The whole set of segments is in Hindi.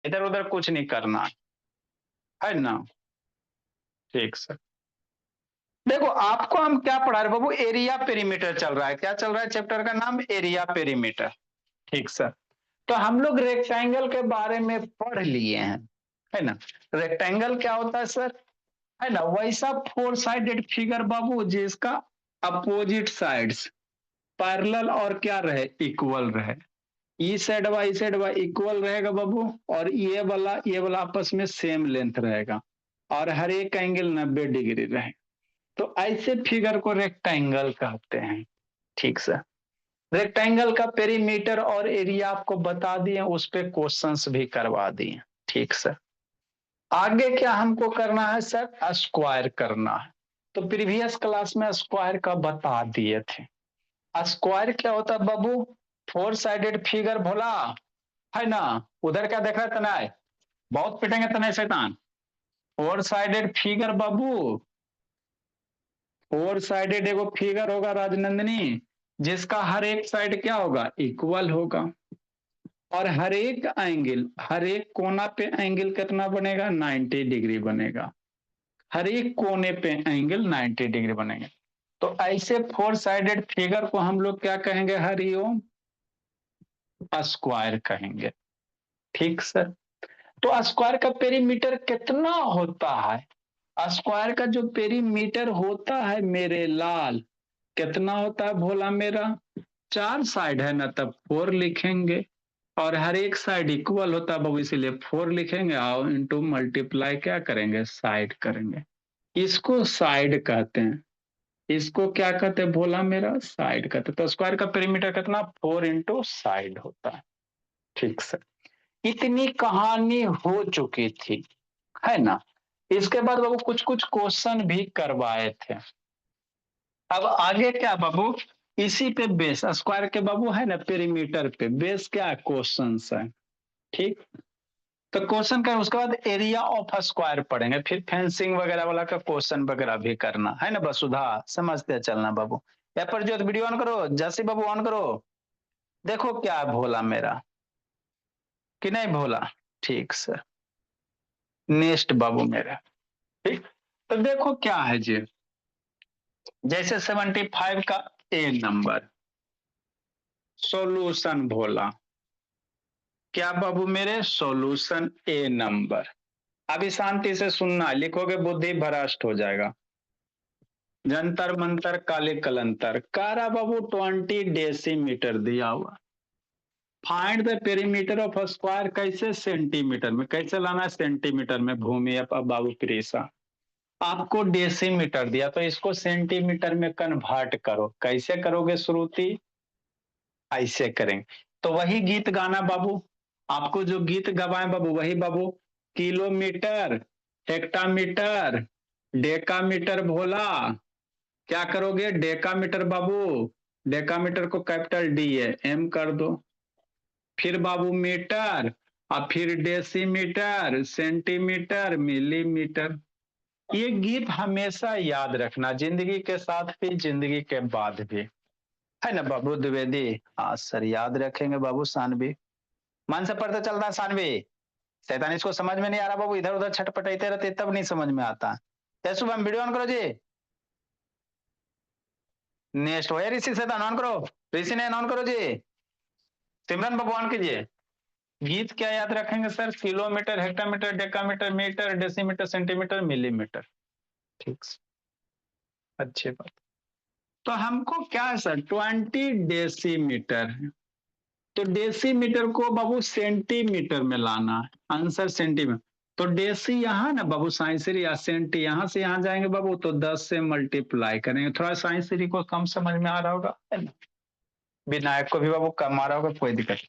इधर उधर कुछ नहीं करना है ना। ठीक सर। देखो आपको हम क्या पढ़ा रहे बाबू, एरिया पेरीमीटर चल रहा है। क्या चल रहा है? चैप्टर का नाम एरिया पेरीमीटर। ठीक सर। तो हम लोग रेक्टेंगल के बारे में पढ़ लिए हैं, है ना। रेक्टेंगल क्या होता है सर, है ना, वैसा फोर साइडेड फिगर बाबू जिसका अपोजिट साइड्स पैरेलल और क्या रहे, इक्वल रहे। ई साइड वाई इक्वल रहेगा बाबू, और ये वाला आपस में सेम लेंथ रहेगा, और हर एक एंगल 90 डिग्री रहे। तो ऐसे फिगर को रेक्टेंगल कहते हैं। ठीक सर। रेक्टेंगल का पेरीमीटर और एरिया आपको बता दिए, उस पे क्वेश्चंस भी करवा दिए। ठीक सर। आगे क्या हमको करना है सर, स्क्वायर करना है। तो प्रीवियस क्लास में स्क्वायर का बता दिए थे। स्क्वायर क्या होता है बाबू, फोर साइडेड फिगर भोला, है ना। उधर क्या देख रहा है तनाय, बहुत पिटेंगे तनाय शैतान। फोर साइडेड फिगर बाबू, फोर साइडेड एगो फिगर होगा राजनंदिनी, जिसका हर एक साइड क्या होगा, इक्वल होगा, और हर एक कोना पे एंगल कितना बनेगा, 90 डिग्री बनेगा। हर एक कोने पे एंगल 90 डिग्री बनेगा। तो ऐसे फोर साइडेड फिगर को हम लोग क्या कहेंगे, हरिओम, स्क्वायर कहेंगे। ठीक सर। तो स्क्वायर का पेरीमीटर कितना होता है, स्क्वायर का जो पेरीमीटर होता है मेरे लाल, कितना होता है भोला मेरा, चार साइड है ना, तब फोर लिखेंगे, और हर एक साइड इक्वल होता है बाबू, इसीलिए फोर लिखेंगे, और इंटू मल्टीप्लाई क्या करेंगे, साइड करेंगे। इसको साइड कहते हैं, इसको क्या कहते हैं भोला मेरा, साइड कहते हैं। तो स्क्वायर का पेरीमीटर कितना, फोर इंटू साइड होता है। ठीक सर। इतनी कहानी हो चुकी थी, है ना। इसके बाद बाबू कुछ कुछ क्वेश्चन भी करवाए थे। अब आगे क्या बाबू, इसी पे बेस स्क्वायर के बाबू है ना, पेरीमीटर पे बेस क्या क्वेश्चन है। ठीक। तो क्वेश्चन का उसके बाद एरिया ऑफ स्क्वायर पढ़ेंगे, फिर फेंसिंग वगैरह वाला का क्वेश्चन वगैरह भी करना है ना। वसुधा समझते चलना बाबू। या पर जो वीडियो ऑन करो, जैसे बाबू ऑन करो, देखो क्या है भोला मेरा, कि नहीं भोला। ठीक सर। नेक्स्ट बाबू मेरा। ठीक। तो देखो क्या है जी, जैसे 75 का ए नंबर सॉल्यूशन भोला, क्या बाबू मेरे, सॉल्यूशन ए नंबर। अभी शांति से सुनना, लिखोगे बुद्धि भ्रष्ट हो जाएगा। जंतर मंतर काले कलंतर, कारा बाबू 20 डेसीमीटर दिया हुआ। Find the perimeter of square, कैसे, सेंटीमीटर में। कैसे लाना है, सेंटीमीटर में। भूमि अब बाबू प्रेसा, आपको डेसीमीटर दिया तो इसको सेंटीमीटर में कन्वर्ट करो। कैसे करोगे श्रुति, ऐसे करेंगे। तो वही गीत गाना बाबू, आपको जो गीत गवाए बाबू वही बाबू, किलोमीटर, हेक्टामीटर, डेकामीटर भोला। क्या करोगे, डेकामीटर बाबू, डेकामीटर को कैपिटल डी है, एम कर दो। फिर बाबू मीटर, और फिर डेसीमीटर, सेंटीमीटर, मिलीमीटर। ये गीत हमेशा याद रखना, जिंदगी के साथ भी जिंदगी के बाद भी, है ना बाबू द्विवेदी। हाँ सर, याद रखेंगे बाबू। सानवी मन से पढ़ते चलता है सानवी। शैतान इसको समझ में नहीं आ रहा बाबू, इधर उधर छटपटाते रहते तब नहीं समझ में आता। जय शुभम, वीडियो ऑन करो जी। नेक्स्ट हो यार, ऋषि शैतान ऑन करो, ऋषि ने ऑन करो जी। सिमरन बाबू ऑन कीजिए। गीत क्या याद रखेंगे sir, kilometre, hectometre, decametre, metre, decimetre, centimetre, millimetre. ठीक, अच्छी बात। तो हमको क्या है सर, 20 डेसीमीटर है। तो डेसीमीटर को बाबू सेंटीमीटर में लाना है, आंसर सेंटीमीटर। तो डेसी यहाँ ना बाबू, साइंसरी या सेंटी, यहाँ से यहाँ जाएंगे बाबू तो 10 से मल्टीप्लाई करेंगे। थोड़ा साइंसरी को कम समझ में आ रहा होगा, है ना। विनायक को भी बाबू कम आ रहा होगा, कोई दिक्कत नहीं।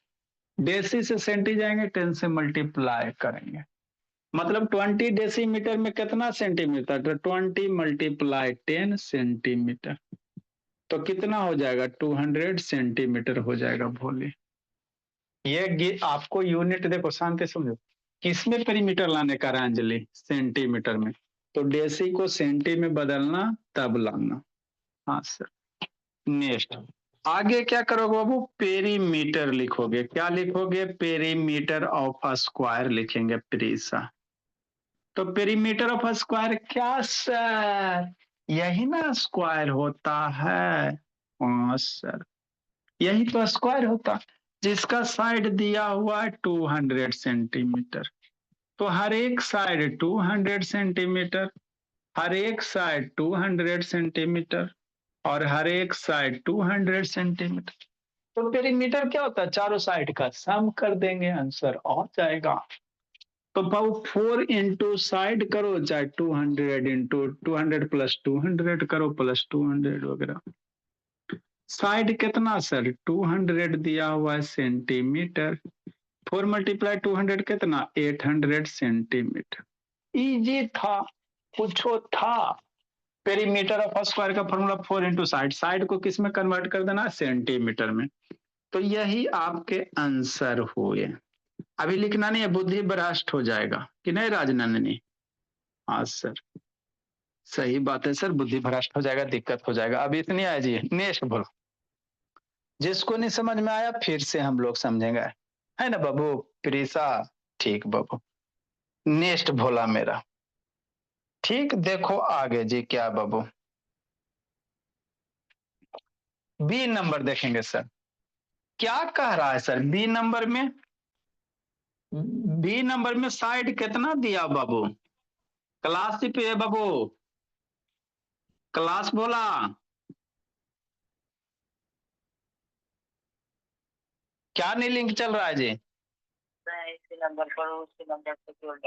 डेसी से सेंटी जाएंगे, 10 से मल्टीप्लाई करेंगे। मतलब 20 डेसीमीटर में कितना सेंटीमीटर, तो 20 मल्टीप्लाई 10 सेंटीमीटर। तो कितना हो जाएगा, 200 सेंटीमीटर हो जाएगा भोले। ये आपको यूनिट देखो, शांति समझो, किसमें पेरीमीटर लाने का है अंजलि, सेंटीमीटर में। तो डेसी को सेंटी में बदलना, तब लाना। हाँ सर। नेक्स्ट, आगे क्या करोगे बाबू, पेरीमीटर लिखोगे। क्या लिखोगे, पेरीमीटर ऑफ अ स्क्वायर लिखेंगे प्रीसा। तो पेरीमीटर ऑफ अ स्क्वायर क्या सर, यही ना स्क्वायर होता है। हाँ सर, यही तो स्क्वायर होता, जिसका साइड दिया हुआ है 200 सेंटीमीटर। तो हर एक साइड 200 सेंटीमीटर, हर एक साइड 200 सेंटीमीटर, और हर एक साइड 200 सेंटीमीटर। तो पेरीमीटर क्या होता है, चारों साइड का सम कर देंगे, आंसर आ जाएगा। तो भाव 4 इंटू साइड करो, चाहे 200 इंटू 200 प्लस 200 करो, प्लस 200 वगैरह। साइड कितना सर, 200 दिया हुआ है सेंटीमीटर। 4 × 200 कितना, 800 सेंटीमीटर। इजी था, पूछो था। पेरीमीटर ऑफ स्क्वायर का फॉर्मूला 4 इंटू साइड, साइड को किस में कन्वर्ट कर देना, सेंटीमीटर में। तो यही आपके आंसर हुए। अभी लिखना नहीं है, बुद्धि भ्रष्ट हो जाएगा कि नहीं राजनंदिनी। हाँ सर, सही बात है सर, बुद्धि भ्रष्ट हो जाएगा, दिक्कत हो जाएगा। अब इतनी आए जी, नेक्स्ट बोलो। जिसको नहीं समझ में आया फिर से हम लोग समझेंगे, है ना बाबू प्रीसा। ठीक बाबू, नेक्स्ट भोला मेरा। ठीक, देखो आगे जी क्या बाबू, बी नंबर देखेंगे सर। क्या कह रहा है सर बी नंबर में, बी नंबर में साइड कितना दिया बाबू, क्लास पे बाबू, क्लास बोला। क्या नहीं लिंक चल रहा है जी, इसी नंबर पर उसी नंबर से जोड़,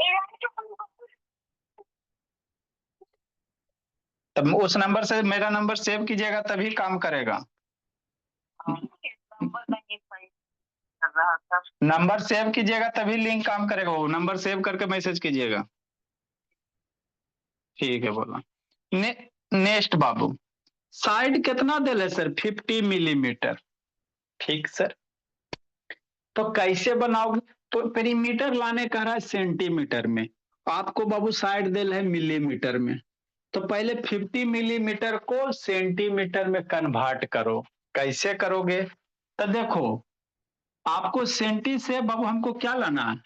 तब उस नंबर से मेरा नंबर सेव कीजिएगा तभी काम करेगा। नंबर सेव कीजिएगा तभी लिंक काम करेगा, वो नंबर सेव करके मैसेज कीजिएगा। ठीक है बोला। ने, नेक्स्ट बाबू, साइड कितना दे ले सर, 50 मिलीमीटर। ठीक सर, तो कैसे बनाओगे, तो पेरीमीटर लाने कह रहा है सेंटीमीटर में, आपको बाबू साइड दे है मिलीमीटर में। तो पहले 50 मिलीमीटर को सेंटीमीटर में कन्वर्ट करो। कैसे करोगे, तो देखो, आपको सेंटी से बाबू हमको क्या लाना है,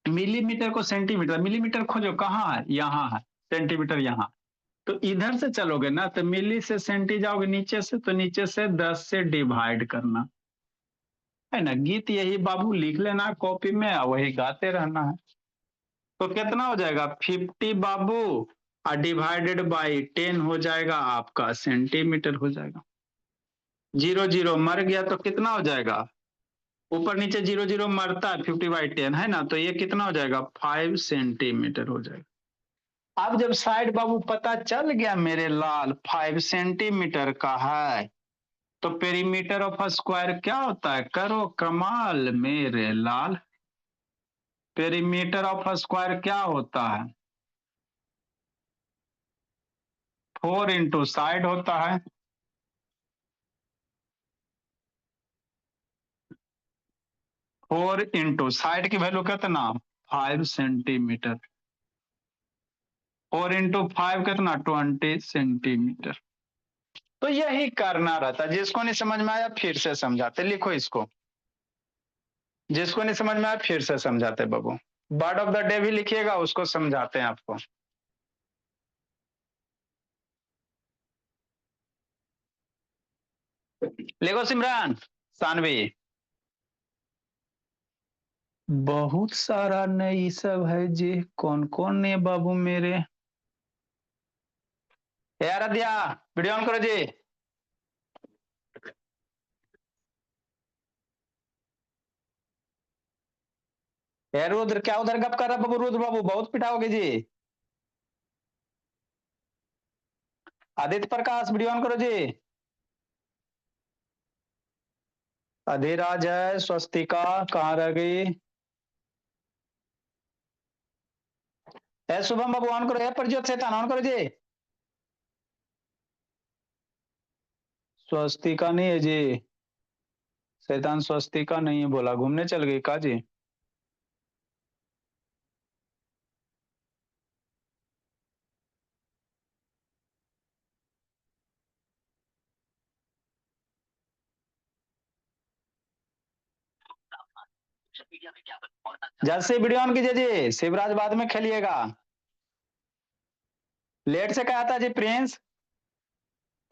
मिलीमीटर को सेंटीमीटर, मिलीमीटर खोजो कहाँ है, यहाँ है, सेंटीमीटर यहाँ। तो इधर से चलोगे ना, तो मिली से सेंटी जाओगे नीचे से, तो नीचे से 10 से डिवाइड करना है ना। गीत यही बाबू लिख लेना कॉपी में, वही गाते रहना है। तो कितना हो जाएगा, 50 बाबू और डिवाइडेड बाई 10 हो जाएगा, आपका सेंटीमीटर हो जाएगा। 0 0 मर गया तो कितना हो जाएगा, ऊपर नीचे 0 0 मरता है, 50/10 है ना, तो ये कितना हो जाएगा, 5 सेंटीमीटर हो जाएगा। अब जब साइड बाबू पता चल गया मेरे लाल 5 सेंटीमीटर का है, तो पेरीमीटर ऑफ स्क्वायर क्या होता है, करो कमाल मेरे लाल। पेरीमीटर ऑफ स्क्वायर क्या होता है, 4 इंटू साइड होता है। 4 इंटू साइड की वैल्यू कितना, 5 सेंटीमीटर। 4 इंटू 5 कितना, 20 सेंटीमीटर। तो यही करना रहता, जिसको नहीं समझ में आया फिर से समझाते, लिखो इसको, जिसको नहीं समझ में आया फिर से समझाते बाबू। बर्ड ऑफ द डे भी लिखिएगा, उसको समझाते हैं आपको। लेगो सिमरान, सानवी, बहुत सारा नई सब है जी। कौन कौन ने बाबू मेरे, यार दिया, वीडियो ऑन करो जी। यार रुद्र, क्या उधर गप कर रहा बाबू, रुद्र बाबू बहुत पिटाओगे जी। आदित्य प्रकाश, वीडियो ऑन करो जी। अधिराज है, स्वस्तिका कहाँ रह गई, है शुभम बाबू ऑन करो, है प्रज्योत शैतान ऑन करो जी। स्वस्तिका नहीं है जी, शैतान स्वस्तिका नहीं है, बोला घूमने चल गई का जी। जैसे वीडियो ऑन कीजिए जी, शिवराज बाद में खेलिएगा। लेट से क्या आता जी प्रिंस?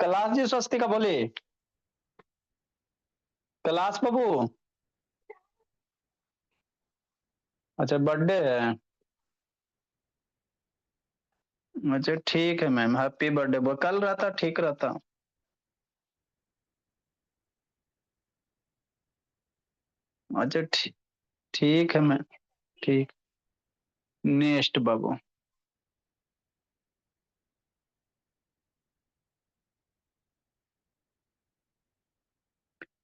कैलाश जी स्वस्ति का बोले, कैलाश बाबू। अच्छा बर्थडे है, अच्छा ठीक है मैम, हैप्पी बर्थडे। कल रहता ठीक रहता। अच्छा ठीक है मैम, ठीक। नेक्स्ट बाबू,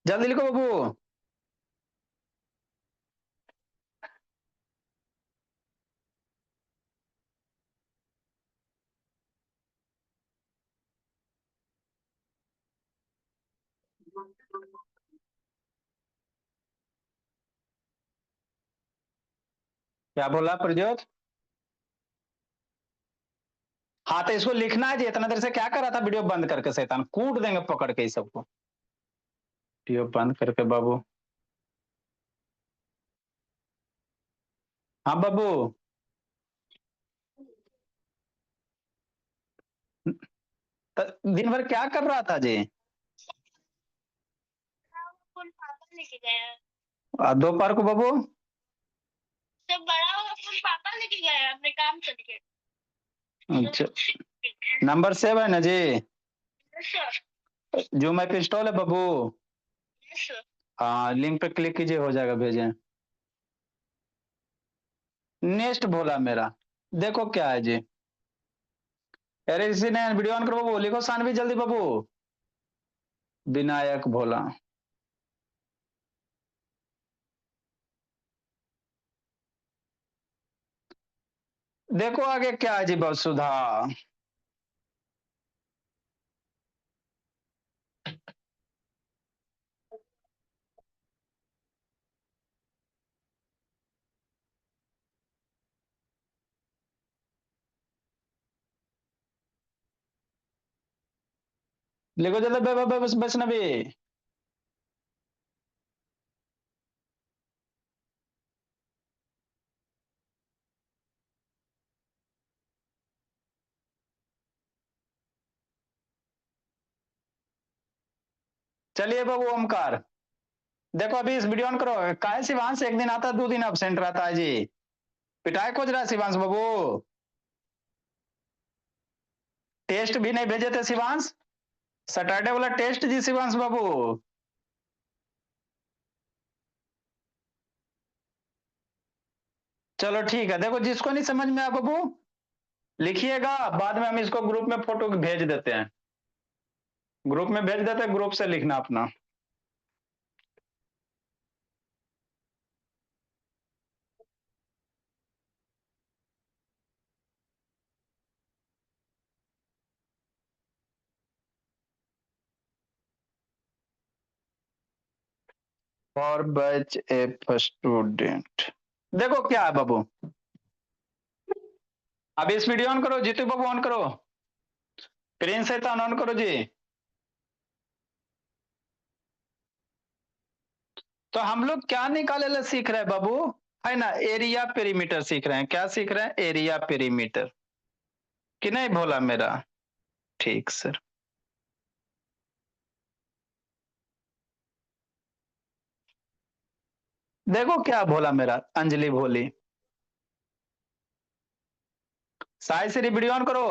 जल्दी लिखो बाबू। क्या बोला प्रज्योत? हाँ तो इसको लिखना है जी, इतना देर से क्या कर रहा था वीडियो बंद करके? शैतान कूट देंगे पकड़ के इस सबको। वीडियो बंद करके बाबू। हाँ बाबू। तो दिन भर क्या कर रहा था जी? फोन पापा लेके गया। दोपहर को बाबू? जब बड़ा होगा फोन पापा लेके गया अपने काम करके। अच्छा, नंबर सेव है ना जी? जो मैं पिस्टॉल है बाबू। हाँ लिंक पे क्लिक कीजिए, हो जाएगा, भेजें। नेक्स्ट बोला मेरा, देखो क्या है जी। अरे इसी ने वीडियो ऑन करो बाबू, लिखो सानवी जल्दी बाबू। विनायक भोला। देखो आगे क्या है जी, सुधा। लिखो जल्दी बस वैष्णवी। चलिए बाबू ओमकार, देखो अभी इस वीडियो ऑन करो। काहे शिवांश एक दिन आता, 2 दिन absent रहता है जी? पिटाई खोज रहा है शिवांश बाबू। टेस्ट भी नहीं भेजे थे शिवांश, सैटरडे वाला टेस्ट जी शिवांश बाबू। चलो ठीक है, देखो जिसको नहीं समझ में आया बाबू लिखिएगा, बाद में हम इसको ग्रुप में फोटो भेज देते हैं। ग्रुप में भेज देते हैं, ग्रुप से लिखना अपना। For batch a student. देखो क्या है बाबू, अब इस वीडियो ऑन करो, जीतू बाबू ऑन करो, प्रिंस है ऑन करो जी। तो हम लोग क्या निकाले ला सीख रहे हैं बाबू? है ना, एरिया पेरीमीटर सीख रहे हैं। क्या सीख रहे हैं? Area perimeter. कि नहीं भोला मेरा? ठीक सर। देखो क्या भोला मेरा, अंजलि भोली। साई श्री वीडियो ऑन करो।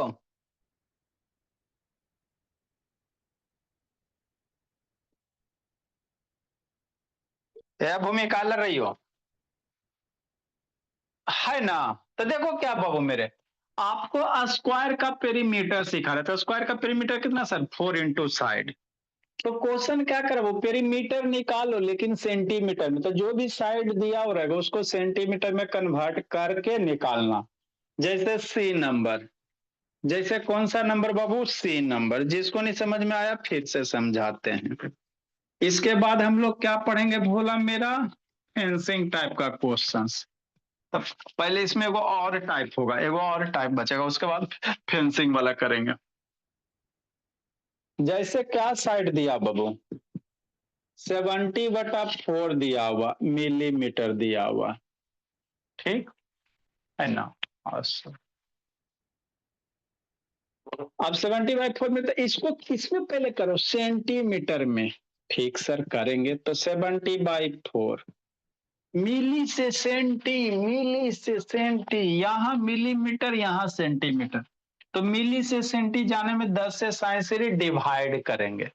यह भूमि काल लग रही हो, है ना? तो देखो क्या बाबू मेरे, आपको स्क्वायर का पेरीमीटर सिखा रहे थे। स्क्वायर का पेरीमीटर कितना सर? 4 into side. तो क्वेश्चन क्या करे, वो पेरीमीटर निकालो लेकिन सेंटीमीटर में। तो जो भी साइड दिया हो रहेगा उसको सेंटीमीटर में कन्वर्ट करके निकालना। जैसे सी नंबर, जैसे कौन सा नंबर बाबू? सी नंबर। जिसको नहीं समझ में आया फिर से समझाते हैं। इसके बाद हम लोग क्या पढ़ेंगे भोला मेरा? फेंसिंग टाइप का क्वेश्चंस। तब पहले इसमें एगो और टाइप होगा, एगो और टाइप बचेगा, उसके बाद फेंसिंग वाला करेंगे। जैसे क्या साइड दिया बाबू? 70/4 दिया हुआ मिलीमीटर दिया हुआ, ठीक है ना। अच्छा, अब 70/4 में, तो इसको किसमें पहले करो, सेंटीमीटर में। ठीक सर, करेंगे तो 70/4 मिली से सेंटी, मिली से सेंटी, यहाँ मिलीमीटर यहाँ सेंटीमीटर, तो मिली से सेंटी जाने में 10 से साइन सीरीज डिवाइड करेंगे।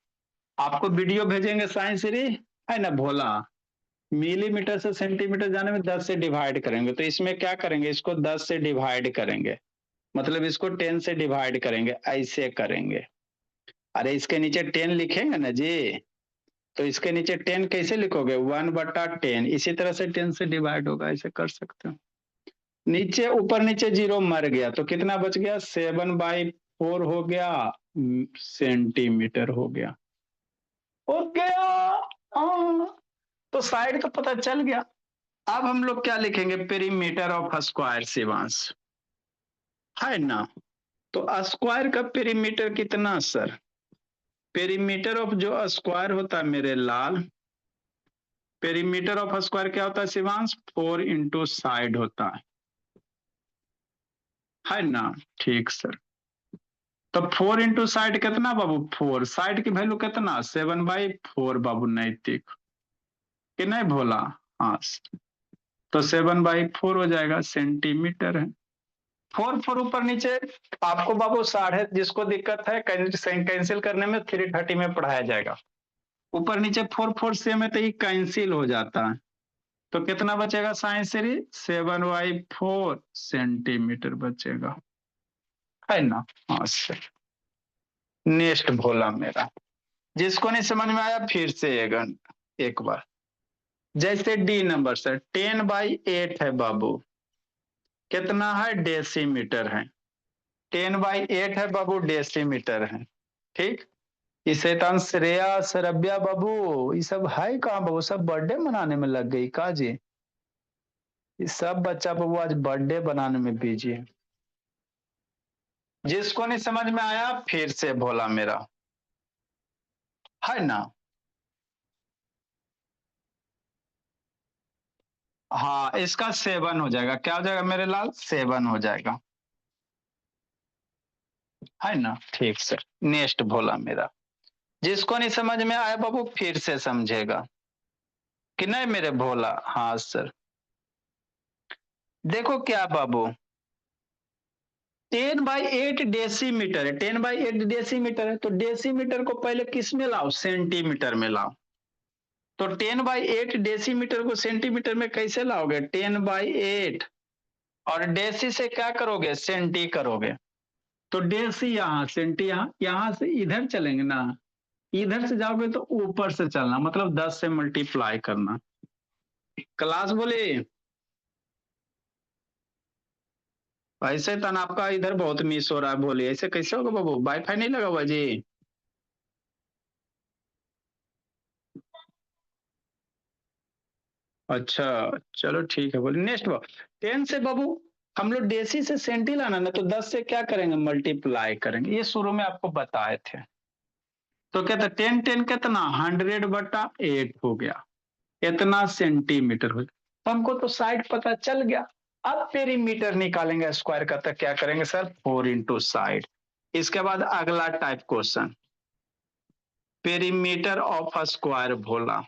आपको वीडियो भेजेंगे साइन सीरीज, है ना भोला। मिलीमीटर से सेंटीमीटर जाने में 10 से डिवाइड करेंगे, तो इसमें क्या करेंगे, इसको 10 से डिवाइड करेंगे, मतलब इसको 10 से डिवाइड करेंगे, ऐसे करेंगे। अरे इसके नीचे 10 लिखेंगे ना जी, तो इसके नीचे 10 कैसे लिखोगे, 1/10, इसी तरह से 10 से डिवाइड होगा, ऐसे कर सकते हो। नीचे ऊपर नीचे जीरो मर गया, तो कितना बच गया, 7/4 हो गया सेंटीमीटर हो गया, हो गया। तो साइड का पता चल गया। अब हम लोग क्या लिखेंगे, पेरीमीटर ऑफ स्क्वायर शिवांश, है ना। तो स्क्वायर का पेरीमीटर कितना सर, पेरीमीटर ऑफ जो स्क्वायर होता है मेरे लाल, पेरीमीटर ऑफ स्क्वायर क्या होता है शिवांश, 4 × साइड होता है ना। ठीक सर, तो 4 × साइड कितना बाबू, 4, साइड की वैल्यू कितना, 7/4 बाबू, नैतिक कि नहीं भोला। हाँ, तो 7/4 हो जाएगा, सेंटीमीटर है। 4 4 ऊपर नीचे, आपको बाबू साढ़े, जिसको दिक्कत है कैंसिल करने में 330 में पढ़ाया जाएगा। ऊपर नीचे 4 4 से में तो ये कैंसिल हो जाता है, तो कितना बचेगा साइन सीरीज, 7/4 सेंटीमीटर बचेगा, है ना। हाँ सर, नेक्स्ट भोला मेरा, जिसको नहीं समझ में आया फिर से एक बार, जैसे डी नंबर सर, 10/8 है बाबू, कितना है, डेसीमीटर है, 10/8 है बाबू, डेसीमीटर है। ठीक, ये शैतान श्रेया सरब्या बाबू, ये सब है कहाँ बाबू, सब बर्थडे मनाने में लग गई का जी, ये सब बच्चा बाबू आज बर्थडे बनाने में बिजी है। जिसको नहीं समझ में आया फिर से भोला मेरा, है ना। हाँ, इसका 7 हो जाएगा, क्या हो जाएगा मेरे लाल, 7 हो जाएगा, है ना। ठीक सर, नेक्स्ट भोला मेरा, जिसको नहीं समझ में आया बाबू फिर से समझेगा कि नहीं मेरे भोला। हाँ सर, देखो क्या बाबू, 10/8 डेसीमीटर है, 10/8 डेसीमीटर है, तो डेसीमीटर को पहले किस में लाओ, सेंटीमीटर में लाओ। तो 10/8 डेसीमीटर को सेंटीमीटर में कैसे लाओगे, 10/8 और डेसी से क्या करोगे, सेंटी करोगे, तो डेसी यहाँ, सेंटी यहाँ, यहाँ से इधर चलेंगे ना, इधर से जाओगे तो ऊपर से चलना, मतलब 10 से मल्टीप्लाई करना। क्लास बोले, ऐसे तन आपका इधर बहुत मिस हो रहा है, बोलिए ऐसे कैसे होगा बाबू, वाईफाई नहीं लगा हुआ जी। अच्छा, चलो ठीक है, बोलिए नेक्स्ट बाबू। 10 से बाबू हम लोग डेसी से सेंटी लाना ना, तो 10 से क्या करेंगे, मल्टीप्लाई करेंगे, ये शुरू में आपको बताए थे। तो कहते 10 10 कितना, 100/8 हो गया, इतना सेंटीमीटर हो गया। तो हमको तो साइड पता चल गया। अब पेरीमीटर निकालेंगे स्क्वायर का, तो क्या करेंगे सर, 4 × साइड। इसके बाद अगला type question, perimeter of square भोला,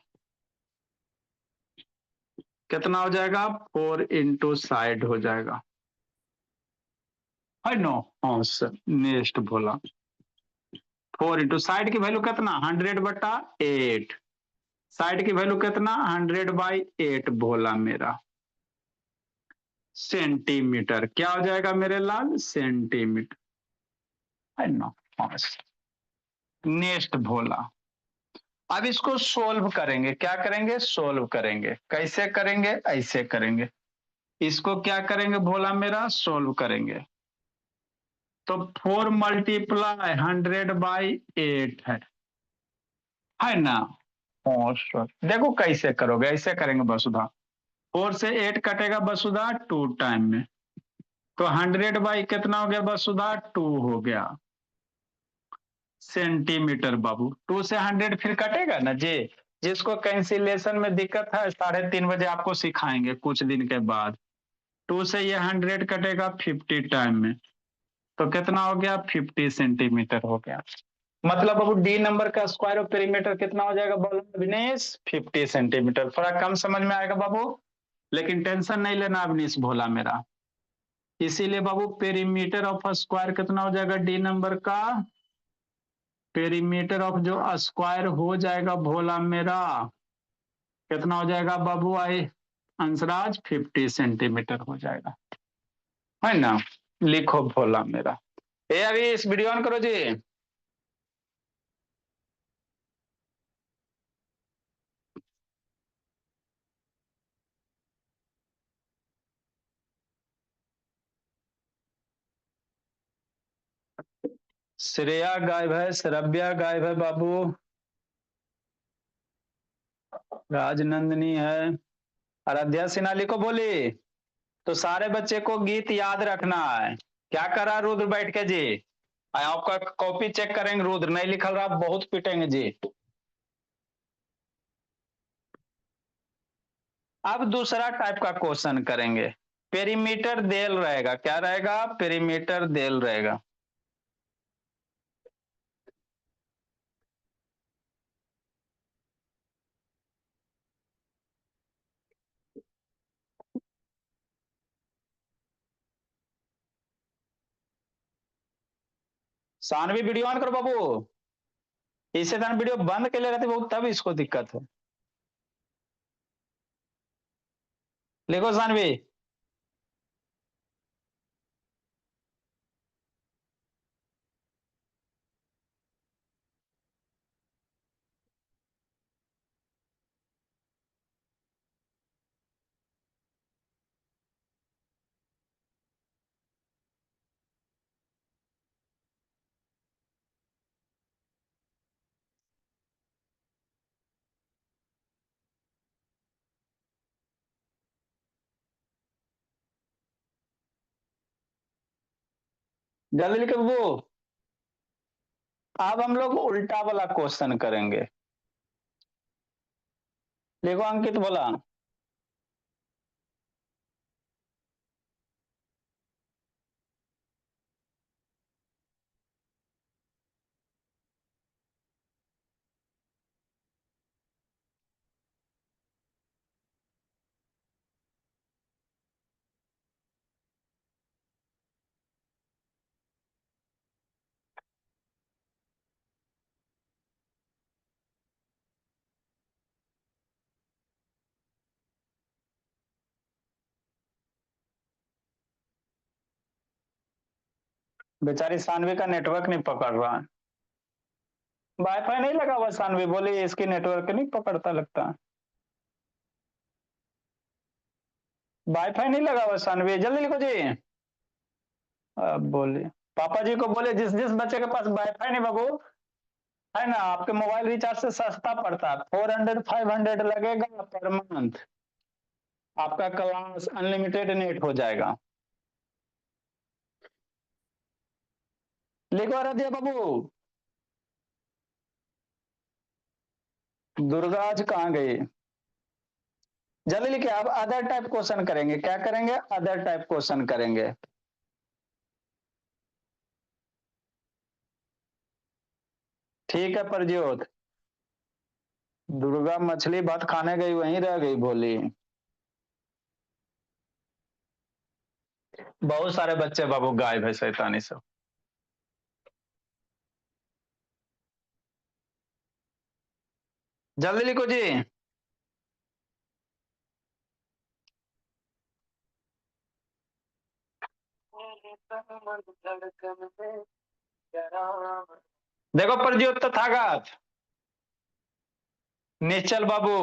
कितना हो जाएगा, 4 × साइड हो जाएगा, है नो। हाँ सर, नेक्स्ट भोला, 4 × साइड की वैल्यू कितना, 100/8, साइड की वैल्यू कितना, 100/8 भोला मेरा, सेंटीमीटर, क्या हो जाएगा मेरे लाल, सेंटीमीटर, है ना। हाँ, नेक्स्ट भोला, अब इसको सोल्व करेंगे, क्या करेंगे, सोल्व करेंगे, कैसे करेंगे, ऐसे करेंगे, इसको क्या करेंगे भोला मेरा, सोल्व करेंगे। तो 4 × 100/8 है ना। और देखो कैसे करोगे, ऐसे करेंगे वसुधा, 4 से 8 कटेगा वसुधा 2 टाइम में, तो 100 कितना हो गया वसुधा, 2 हो गया सेंटीमीटर बाबू, 2 से 100 फिर कटेगा ना जी, जिसको कैंसिलेशन में दिक्कत है 3:30 बजे आपको सिखाएंगे कुछ दिन के बाद। 2 से ये 100 कटेगा 50 टाइम में, तो कितना हो गया 50 सेंटीमीटर हो गया। मतलब अब डी नंबर का स्क्वायर ऑफ पेरीमीटर कितना हो जाएगा बोलो अविनेश? 50 सेंटीमीटर। थोड़ा कम समझ में आएगा बाबू, लेकिन टेंशन नहीं लेना अविनेश भोला मेरा। इसीलिए बाबू पेरीमीटर ऑफ स्क्वायर कितना हो जाएगा डी नंबर का? पेरीमीटर ऑफ जो स्क्वायर हो जाएगा भोला मेरा, कितना हो जाएगा बाबू? आई अंसराज 50 सेंटीमीटर हो जाएगा, है ना? लिखो भोला मेरा। ए अभी इस वीडियो ऑन करो जी। श्रेया गायब है, श्रव्या गायब है बाबू, राजनंदनी है, आराध्या सिन्हा को बोली। तो सारे बच्चे को गीत याद रखना है। क्या करा रुद्र बैठ के जी? आपका कॉपी चेक करेंगे, रुद्र नहीं लिखल रहा बहुत पिटेंगे जी। अब दूसरा टाइप का क्वेश्चन करेंगे। पेरीमीटर देल रहेगा, क्या रहेगा? पेरीमीटर देल रहेगा। सानवी वीडियो ऑन करो बाबू। इससे तरह वीडियो बंद के लिए रहते बाबू, तब इसको दिक्कत है। लिखो सानवी। जल्दी लिखो बाबू। अब हम लोग उल्टा वाला क्वेश्चन करेंगे। देखो अंकित बोला। बेचारी सानवी का नेटवर्क नहीं पकड़ रहा है। वाईफाई नहीं लगा हुआ, सानवी बोली इसकी नेटवर्क नहीं पकड़ता लगता। वाईफाई नहीं लगा हुआ सानवी, जल्दी लिखो जी। अब बोले पापा जी को बोले जिस जिस बच्चे के पास वाईफाई नहीं बाबू, है ना, आपके मोबाइल रिचार्ज से सस्ता पड़ता है, 400-500 लगेगा पर मंथ, आपका क्लास अनलिमिटेड नेट हो जाएगा। लिखो आराध्या बाबू। दुर्गा आज कहाँ गई? जल्दी लिखिए। अब अदर टाइप क्वेश्चन करेंगे, क्या करेंगे? अदर टाइप क्वेश्चन करेंगे। ठीक है प्रज्योत। दुर्गा मछली भात खाने गई, वहीं रह गई बोली। बहुत सारे बच्चे बाबू गायब है शैतानी सब। जल्दी लिखो जी। देखो प्रज्योत तथागत, निश्चल बाबू,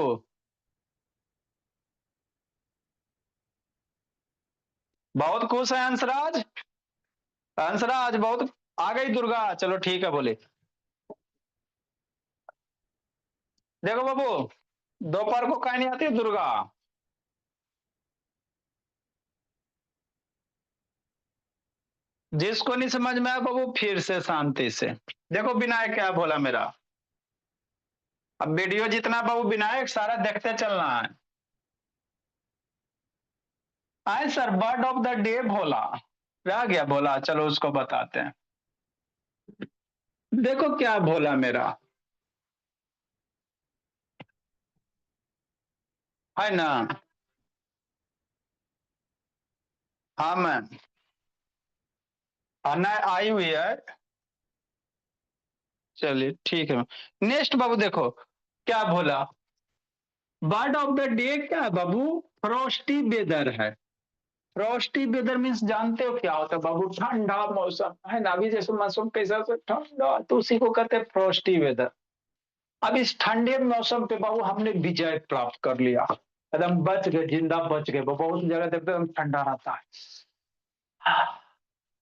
बहुत खुश है हंसराज। हंसराज बहुत। आ गई दुर्गा, चलो ठीक है बोले। देखो बाबू, दोपहर को कहीं नहीं आती दुर्गा। जिसको नहीं समझ में आया बाबू फिर से शांति से देखो। विनायक क्या बोला मेरा? अब वीडियो जितना बाबू विनायक सारा देखते चलना है। आए sir, bird of the day भोला रह गया, बोला चलो उसको बताते हैं। देखो क्या भोला मेरा, है ना। हाँ मैम, आना आई हुई है। चलिए ठीक है। नेक्स्ट बाबू देखो क्या भोला, बर्ड ऑफ द डे क्या है बाबू, फ्रॉस्टी वेदर है। फ्रॉस्टी वेदर मीन्स जानते हो क्या होता है बाबू, ठंडा मौसम है ना। अभी जैसे मौसम कैसा ठंडा, तो उसी को कहते हैं फ्रॉस्टी वेदर। अब इस ठंडे मौसम पे बाबू हमने विजय प्राप्त कर लिया, एकदम बच गए, जिंदा बच गए। बहुत जगह देखते हैं ठंडा रहता है।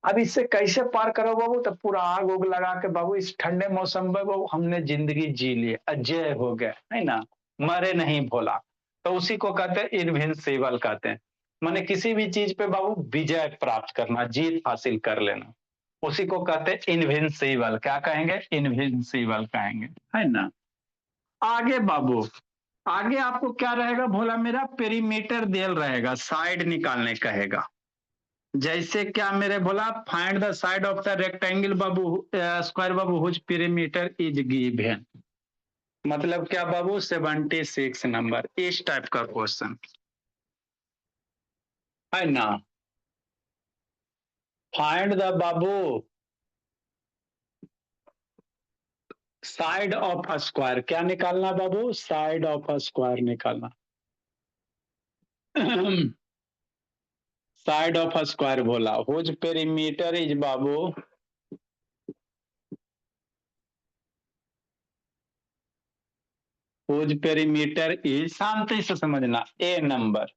अब इससे कैसे पार करो बाबू, तो पूरा आग उग लगा के बाबू इस ठंडे मौसम में बाबू हमने जिंदगी जी ली, अजय हो गए, है ना। मरे नहीं भोला। तो उसी को कहते हैं इनविंसिबल कहते हैं। माने किसी भी चीज पे बाबू विजय प्राप्त करना, जीत हासिल कर लेना, उसी को कहते हैं इनविंसिबल। क्या कहेंगे, इनविंसिबल कहेंगे, है ना। आगे बाबू, आगे आपको क्या रहेगा भोला मेरा, पेरीमीटर देल रहेगा, साइड निकालने कहेगा। जैसे क्या मेरे बोला, find the side of the rectangle बाबू, स्क्वायर बाबू हुज पेरीमीटर इज गिवन। मतलब क्या बाबू, 76 नंबर, इस टाइप का क्वेश्चन, है ना। फाइंड द बाबू साइड ऑफ अ स्क्वायर, क्या निकालना बाबू, साइड ऑफ अ स्क्वायर निकालना। साइड ऑफ अ स्क्वायर बोला, हुज पेरीमीटर इज बाबू, हुज पेरीमीटर इज, शांति से समझना, A number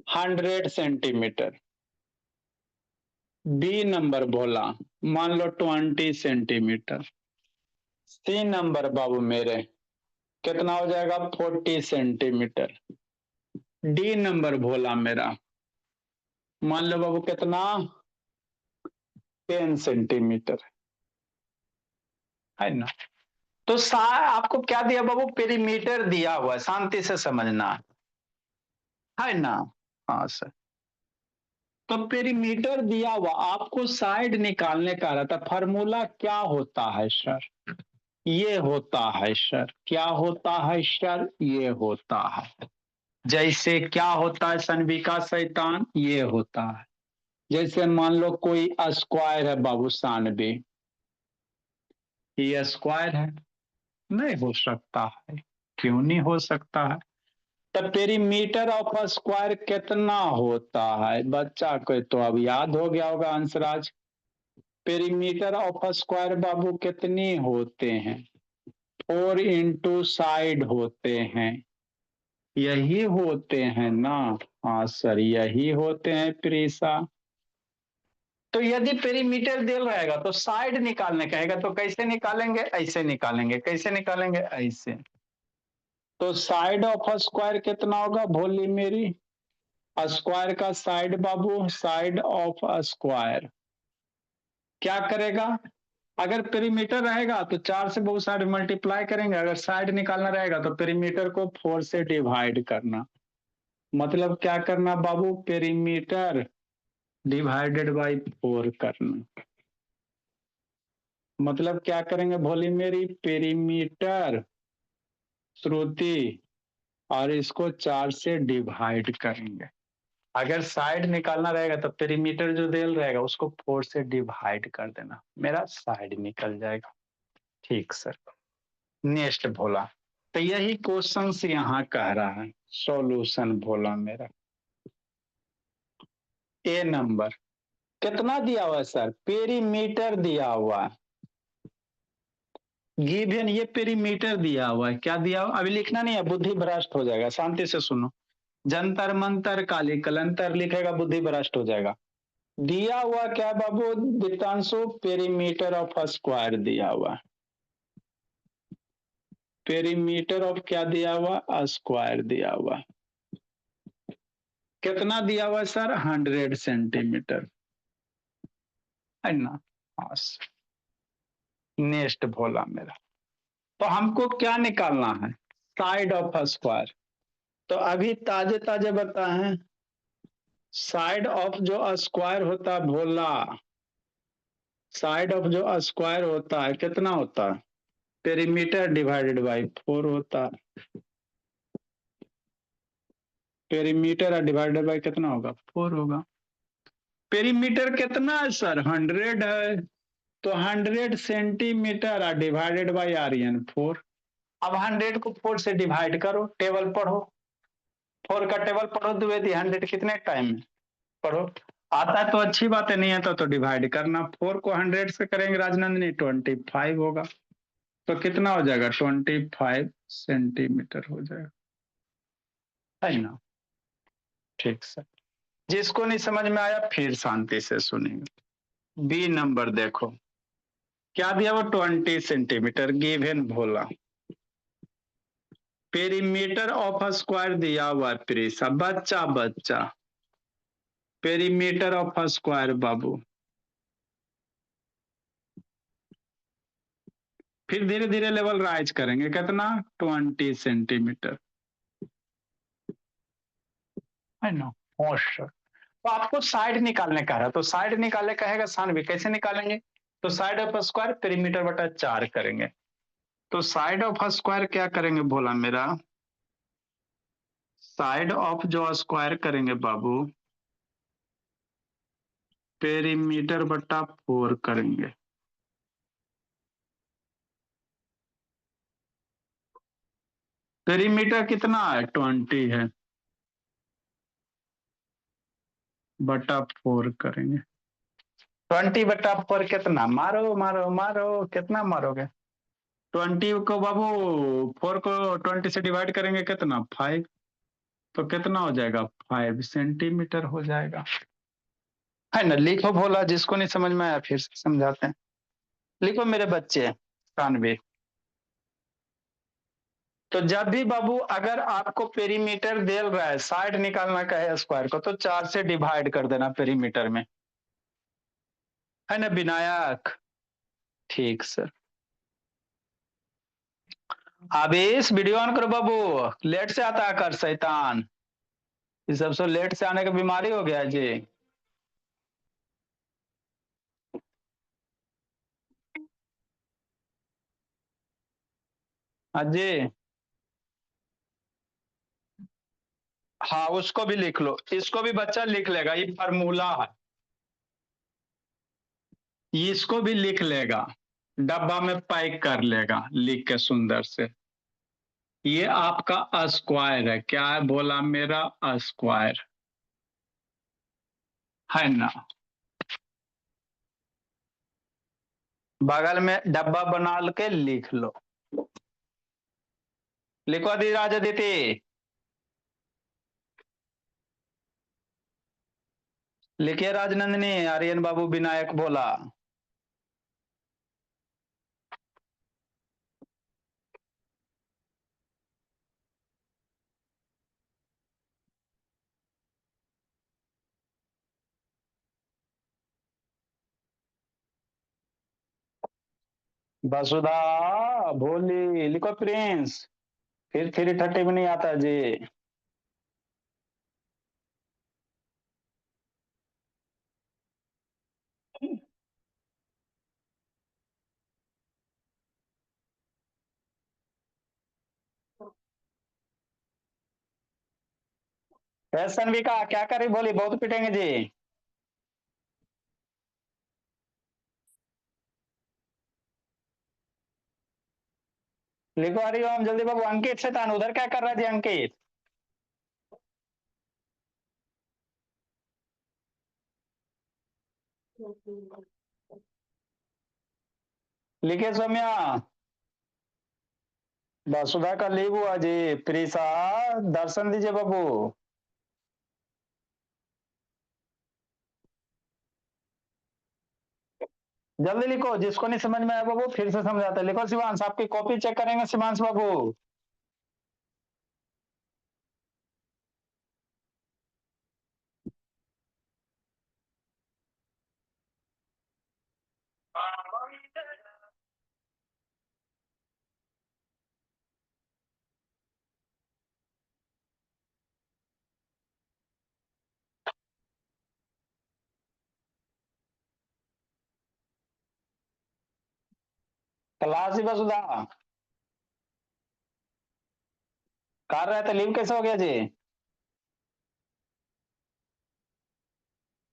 100 centimetre, B number बोला मान लो 20 सेंटीमीटर, सी नंबर बाबू मेरे कितना हो जाएगा, 40 सेंटीमीटर, डी नंबर भोला मेरा मान लो बाबू कितना, 10 सेंटीमीटर, है ना। तो आपको क्या दिया बाबू, पेरीमीटर दिया हुआ है, शांति से समझना, है ना। हाँ सर, तो पेरीमीटर दिया हुआ, आपको साइड निकालने का रहता, फार्मूला क्या होता है सर, ये होता है सर, क्या होता है सर, ये होता है। जैसे क्या होता है सनविका शैतान, ये होता है। जैसे मान लो कोई स्क्वायर है बाबू 96, ये स्क्वायर है, नहीं हो सकता है, क्यों नहीं हो सकता है। तब पेरीमीटर ऑफ स्क्वायर कितना होता है, बच्चा को तो अब याद हो गया होगा अंशराज। पेरीमीटर ऑफ स्क्वायर बाबू कितनी होते हैं, 4 इंटू साइड होते हैं, यही होते हैं ना। हाँ सर, यही होते हैं प्रीसा। तो यदि पेरीमीटर दिल रहेगा तो साइड निकालने कहेगा, तो कैसे निकालेंगे, ऐसे निकालेंगे, कैसे निकालेंगे, ऐसे। तो साइड ऑफ स्क्वायर कितना होगा भोली मेरी, स्क्वायर का side Babu, side of square क्या करेगा, अगर पेरीमीटर रहेगा तो 4 से बहुत सारे मल्टीप्लाई करेंगे, अगर साइड निकालना रहेगा तो पेरीमीटर को 4 से डिवाइड करना। मतलब क्या करना बाबू, पेरीमीटर डिवाइडेड बाई 4 करना। मतलब क्या करेंगे भोली मेरी, पेरीमीटर श्रुति और इसको 4 से डिवाइड करेंगे। अगर साइड निकालना रहेगा तो पेरीमीटर जो देल रहेगा उसको 4 से डिवाइड कर देना, मेरा साइड निकल जाएगा। ठीक सर। नेक्स्ट भोला, तो यही क्वेश्चन से यहाँ कह रहा है, सॉल्यूशन भोला मेरा, ए नंबर कितना दिया हुआ है सर, पेरीमीटर दिया हुआ है, गिवन ये पेरीमीटर दिया हुआ है, क्या दिया हुआ अभी लिखना नहीं है, बुद्धि भ्रष्ट हो जाएगा, शांति से सुनो। जंतर मंतर काली कलंतर लिखेगा, बुद्धि भ्रष्ट हो जाएगा। दिया हुआ क्या बाबू दितांशु, पेरीमीटर ऑफ स्क्वायर दिया हुआ, पेरीमीटर ऑफ क्या दिया हुआ, स्क्वायर दिया हुआ, कितना दिया हुआ सर, 100 सेंटीमीटर, है ना। नेक्स्ट भोला मेरा, तो हमको क्या निकालना है? Side of square. तो अभी ताजे ताजे बताएं, साइड ऑफ जो स्क्वायर होता है भोला, साइड ऑफ जो स्क्वायर होता है कितना होता है? पेरीमीटर डिवाइडेड बाई 4 होता है। पेरीमीटर डिवाइडेड बाई कितना होगा? 4 होगा। पेरीमीटर कितना है सर? 100 है। तो 100 centimetre divided by R N 4। अब 100 को 4 से डिवाइड करो, टेबल पढ़ो, 4 का टेबल पढ़ो, दुए दी 100 कितने टाइम में पढ़ो। आता है तो अच्छी बात है, नहीं आता तो डिवाइड करना। 4 को 100 से करेंगे राजनंदनी, 25 होगा। तो कितना हो जाएगा? 25 सेंटीमीटर हो जाएगा, है ना? ठीक सर। जिसको नहीं समझ में आया फिर शांति से सुनेंगे। बी नंबर देखो क्या दिया, वो 20 centimetre given Bhola. Perimeter of square दिया हुआ प्रीसा, बच्चा बच्चा पेरीमीटर ऑफ स्क्वायर बाबू। फिर धीरे धीरे लेवल राइज करेंगे, कितना? 20 सेंटीमीटर, है ना? तो आपको साइड निकालने का है, तो साइड निकालने कहेगा सान भी, कैसे निकालेंगे? तो साइड ऑफ स्क्वायर पेरीमीटर बटा 4 करेंगे। तो साइड ऑफ स्क्वायर क्या करेंगे बोला मेरा? साइड ऑफ जो स्क्वायर करेंगे बाबू, पेरीमीटर बटा 4 करेंगे। पेरीमीटर कितना है? 20 है, बटा 4 करेंगे। 20 बटा 4 कितना? मारो मारो मारो, कितना मारोगे? 20 को बाबू, 4 को 20 से डिवाइड करेंगे कितना? 5। तो कितना हो जाएगा? 5 सेंटीमीटर हो जाएगा, है ना? लिखो भोला, जिसको नहीं समझ में आया फिर से समझाते हैं। लिखो मेरे बच्चे कानवे। तो जब भी बाबू अगर आपको पेरीमीटर दे रहा है, साइड निकालना का है स्क्वायर को, तो 4 से डिवाइड कर देना पेरीमीटर में, है ना विनायक? ठीक सर। अब इस वीडियो ऑन करो बाबू, लेट से आता है कर शैतान, इस सबसे लेट से आने का बीमारी हो गया है जी। हाँ जी। हाँ उसको भी लिख लो, इसको भी बच्चा लिख लेगा, ये फार्मूला है, इसको भी लिख लेगा, डब्बा में पैक कर लेगा लिख के सुंदर से। ये आपका स्क्वायर है, क्या है बोला मेरा? स्क्वायर, है ना? बगल में डब्बा बना के लिख लो। लिखो दी राजा दीदी। लिखिए राजनंदिनी, आर्यन बाबू, विनायक बोला। वसुधा, भोली, लिखो प्रिंस। फिर 330 में नहीं आता जी। फैशन भी का क्या करी बोली, बहुत पिटेंगे जी। लिखो हरिओम जल्दी बाबू। अंकित शैतान उधर क्या कर रहा है जी अंकित? लिखिए सौम्या। वसुधा का लीव हुआ जी। प्रीसा, दर्शन दीजिए बाबू। जल्दी लिखो, जिसको नहीं समझ में आया बाबू फिर से समझाते हैं। लिखो शिवांश, आपकी कॉपी चेक करेंगे शिवांश बाबू। क्लास ही बसुधा कर रहे थे, लीव कैसे हो गया जी?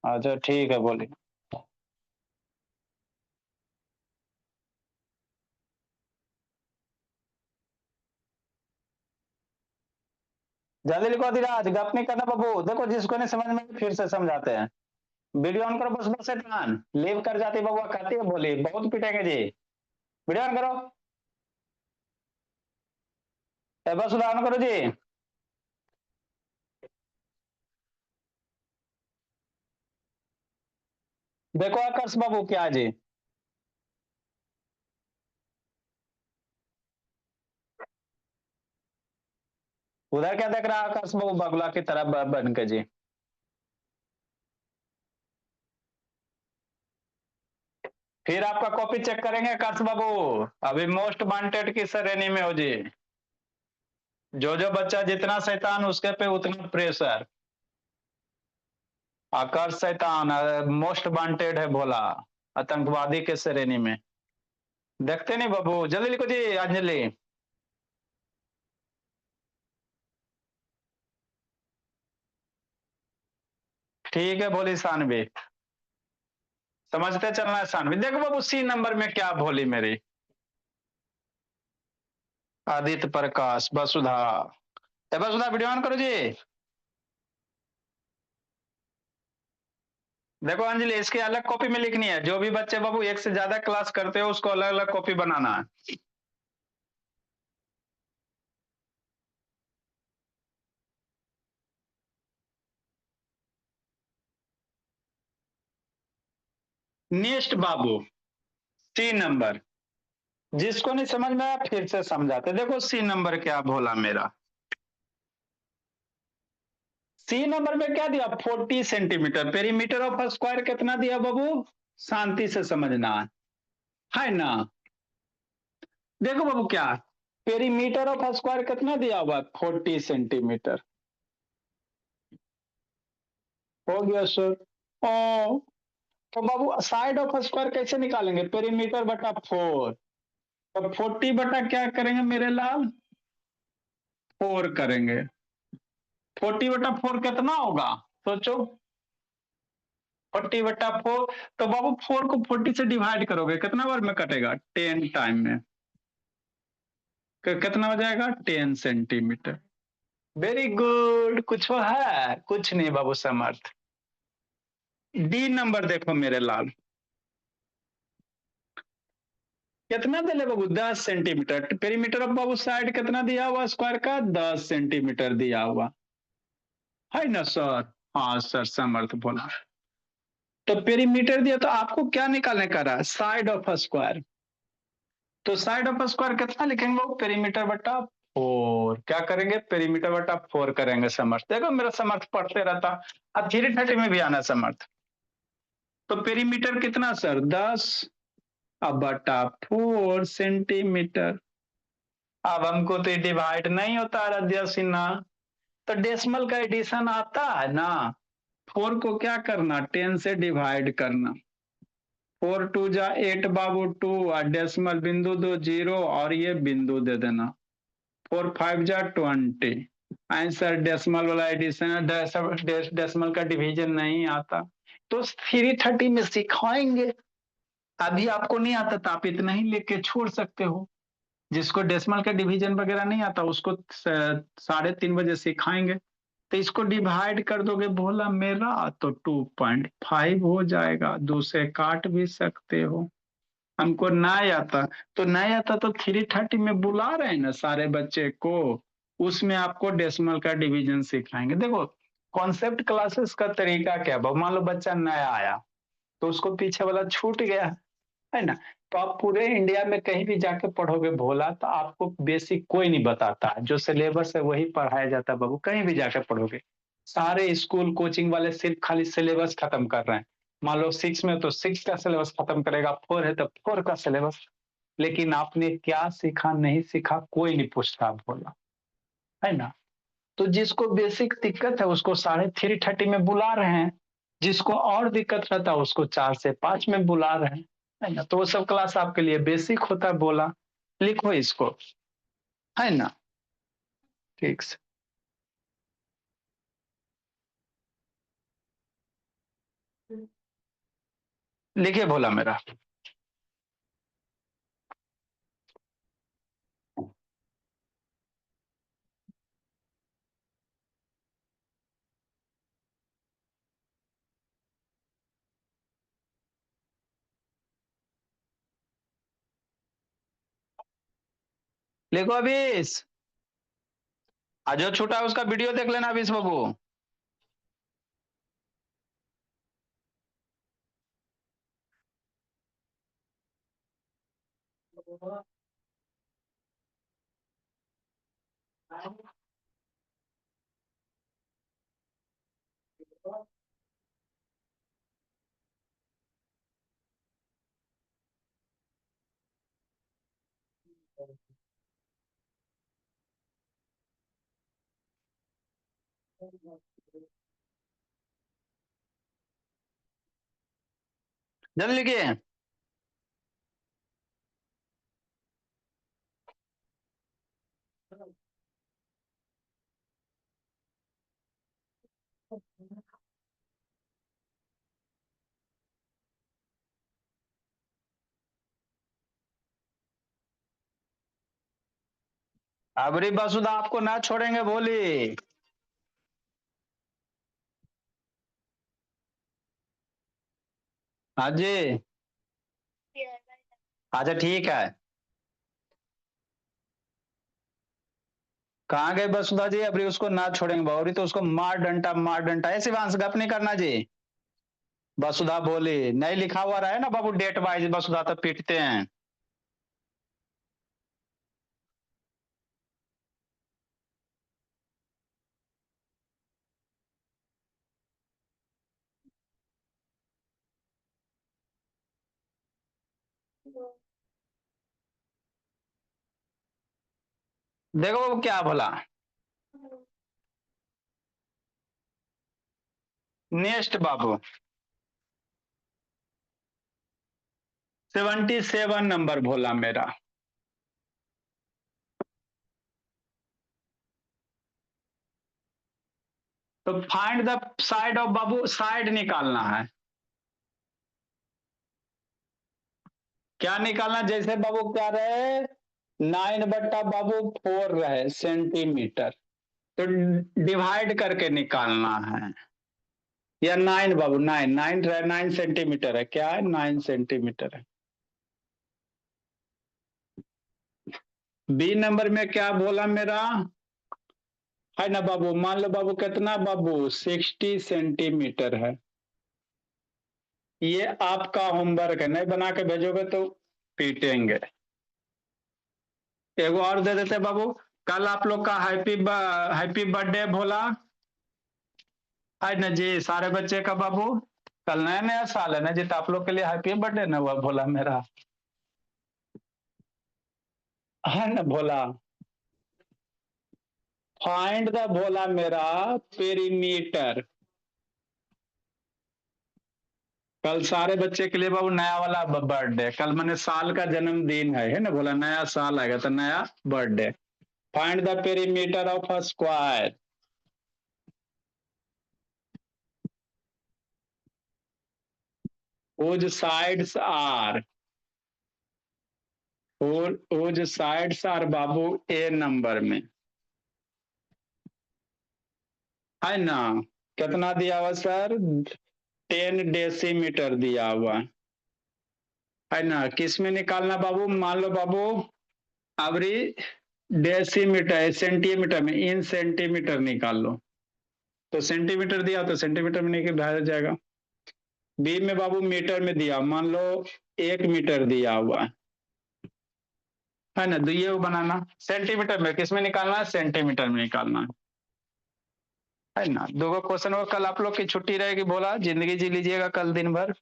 अच्छा ठीक है, बोलिए। जल्दी लिखो धीराज, गप नहीं करना बाबू। देखो जिसको नहीं समझ में फिर से समझाते हैं। वीडियो ऑन करो, बस बस से लीव कर जाती बबुआ, कहती है बोली बहुत पिटेंगे जी। वीडियो ऑन करो। बस ऑन करो जी। देखो आकर्ष बाबू क्या है जी। उधर क्या देख रहा है आकर्ष बाबू, बगुला की तरह बन के जी? फिर आपका कॉपी चेक करेंगे आकर्ष बाबू। अभी मोस्ट वांटेड की श्रेणी में हो जी। जो जो बच्चा जितना शैतान उसके पे उतना प्रेशर। आकर्ष शैतान मोस्ट वांटेड है भोला, आतंकवादी के श्रेणी में। देखते नहीं बाबू, जल्दी लिखो जी अंजलि। ठीक है, बोली सानवी। समझते चलना है सानवी। देखो बाबू सी नंबर में क्या भोली मेरी। आदित्य प्रकाश वसुधा। वसुधा वीडियो ऑन करो जी। देखो अंजलि, इसकी अलग कॉपी में लिखनी है। जो भी बच्चे बाबू एक से ज्यादा क्लास करते हो उसको अलग अलग कॉपी बनाना है। नेक्स्ट बाबू सी नंबर। जिसको नहीं समझ में आया फिर से समझाते। देखो सी नंबर क्या भोला मेरा। सी नंबर में क्या दिया? 40 सेंटीमीटर। पेरीमीटर ऑफ स्क्वायर कितना दिया बाबू? शांति से समझना है ना। देखो बाबू क्या, पेरीमीटर ऑफ स्क्वायर कितना दिया हुआ? 40 सेंटीमीटर। हो गया सर। ओ, तो बाबू साइड ऑफ स्क्वायर कैसे निकालेंगे? पेरीमीटर बटा 4। तो 40 बटा क्या करेंगे मेरे लाल? 4 करेंगे। 40 बटा 4 कितना होगा? सोचो। 40 बटा 4। तो बाबू 4 को 40 से डिवाइड करोगे कितना बार में कटेगा? 10 टाइम में। कितना हो जाएगा? 10 सेंटीमीटर। Very good. कुछ है? कुछ नहीं बाबू समर्थ। डी नंबर देखो मेरे लाल। कितना दे ले बाबू? 10 centimetre. Perimeter of Babu side कितना दिया हुआ स्क्वायर का? 10 सेंटीमीटर दिया हुआ है ना सर। हाँ सर, समर्थ बोला। तो पेरीमीटर दिया तो आपको क्या निकालने का रहा? Side of square. तो साइड ऑफ स्क्वायर कितना लिखेंगे बाबू? पेरीमीटर बटा 4। क्या करेंगे? पेरीमीटर बटा 4 करेंगे समर्थ। देखो मेरा समर्थ पढ़ते रहता। अब 330 में भी आना समर्थ। तो पेरीमीटर कितना सर? 10 अब बटा 4 सेंटीमीटर। अब हमको तो डिवाइड नहीं होता आराध्या सिन्हा, तो डेसिमल का एडिशन आता है ना। 4 को क्या करना? 10 से डिवाइड करना। 4 2 जा 8 बाबू 2, और डेसिमल बिंदु दो 0 और ये बिंदु दे देना। 4 5 जा 20। आंसर डेसिमल वाला एडिशन, डेसिमल का डिवीजन नहीं आता। तो 330 में सिखाएंगे। अभी आपको नहीं आता तो आप इतना ही लेके छोड़ सकते हो। जिसको डेसिमल का डिवीजन वगैरह नहीं आता उसको 3:30 बजे सिखाएंगे। तो इसको डिवाइड कर दोगे भोला मेरा तो 2.5 हो जाएगा। 2 से काट भी सकते हो। हमको ना आता तो नहीं आता तो 330 में बुला रहे हैं ना सारे बच्चे को। उसमें आपको डेसिमल का डिवीजन सिखाएंगे। देखो कॉन्सेप्ट क्लासेस का तरीका क्या है। मान लो बच्चा नया आया तो उसको पीछे वाला छूट गया है ना। तो आप पूरे इंडिया में कहीं भी जाके पढ़ोगे भोला तो आपको बेसिक कोई नहीं बताता है। जो सिलेबस है वही पढ़ाया जाता है बाबू, कहीं भी जाकर पढ़ोगे। सारे स्कूल कोचिंग वाले सिर्फ खाली सिलेबस खत्म कर रहे हैं। मान लो 6 में तो 6 का सिलेबस खत्म करेगा, 4 है तो 4 का सिलेबस। लेकिन आपने क्या सीखा नहीं सीखा कोई नहीं पूछता भोला, है ना। तो जिसको बेसिक दिक्कत है उसको 3:30 में बुला रहे हैं। जिसको और दिक्कत रहता है उसको 4 से 5 में बुला रहे हैं। है ना। तो वो सब क्लास आपके लिए बेसिक होता है। बोला लिखो इसको, है ना। ठीक से लिखिए भोला मेरा। लिखो अभीस। आज जो छूटा है उसका वीडियो देख लेना अभीस बाबू। जल्दी लिखिए। अबरी वसुधा आपको ना छोड़ेंगे बोली। हाँ जी। अच्छा ठीक है। कहाँ गए वसुधा जी? अबरी उसको ना छोड़ेंगे बाबरी, तो उसको मार डंटा ऐसे वहां से गप नहीं करना जी। वसुधा बोली नहीं लिखा हुआ रहे ना बाबू, डेट वाइज वसुधा तो पीटते हैं। देखो बाबू क्या बोला। नेक्स्ट बाबू 77 नंबर बोला मेरा। तो find the side of Babu, side निकालना है। क्या निकालना? जैसे बाबू क्या रहे, 9/बाबू 4 रहे सेंटीमीटर, तो डिवाइड करके निकालना है। या 9 बाबू, 9 है। क्या है? 9 सेंटीमीटर है। बी नंबर में क्या बोला मेरा, है ना बाबू। मान लो बाबू कितना बाबू, 60 सेंटीमीटर है। ये आपका होमवर्क है, नहीं बना के भेजोगे तो पीटेंगे। एगो और दे देते बाबू। कल आप लोग का हैप्पी बर्थडे भोला, है ना जी, सारे बच्चे का बाबू। कल नया नया साल है ना जी, तो आप लोग के लिए हैप्पी बर्थडे ना हुआ भोला मेरा, है ना भोला। फाइंड द भोला मेरा पेरीमीटर। कल सारे बच्चे के लिए बाबू नया वाला बर्थडे, कल मैंने साल का जन्मदिन है ना भोला, नया साल आएगा तो नया birthday. Find the perimeter of a square. whose sides are whose sides are Babu A number में, है ना। कितना दिया हुआ सर? 10 डेसीमीटर दिया हुआ है ना। किस में निकालना बाबू? मान लो बाबू अबरी डेसीमीटर सेंटीमीटर में, इन सेंटीमीटर निकाल लो। तो सेंटीमीटर दिया तो सेंटीमीटर में निकाल जाएगा। बी में बाबू मीटर में दिया, मान लो 1 मीटर दिया हुआ है ना। तो ये बनाना सेंटीमीटर में, किस में निकालना है? सेंटीमीटर में निकालना है ना। दो क्वेश्चन और। कल आप लोग की छुट्टी रहेगी बोला, जिंदगी जी लीजिएगा कल दिन भर।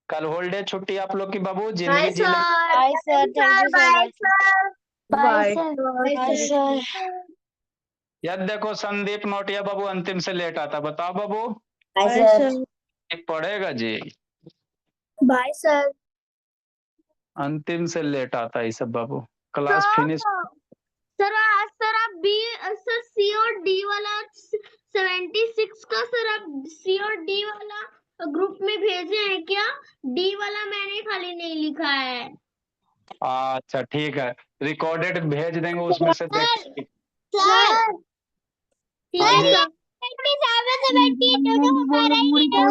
कल होल डे छुट्टी आप लोग की बाबू, जिंदगी जी ले। Bye sir, thank you so much. Bye bye sir. Bye sir. याद देखो संदीप नोटिया बाबू अंतिम से लेट आता, बताओ बाबू। Bye bye sir. सर। पढ़ेगा जी। Bye sir. अंतिम से लेट आता है ये सब बाबू। Class finish. सर सर आप बी सर सी और डी वाला 76 का सर आप सी और डी वाला ग्रुप में भेजे हैं क्या? डी वाला मैंने खाली नहीं लिखा है। अच्छा ठीक है, रिकॉर्डेड भेज देंगे उसमें से देख। सर ठीक है सर। 77 78 दोनों हमारा ही है।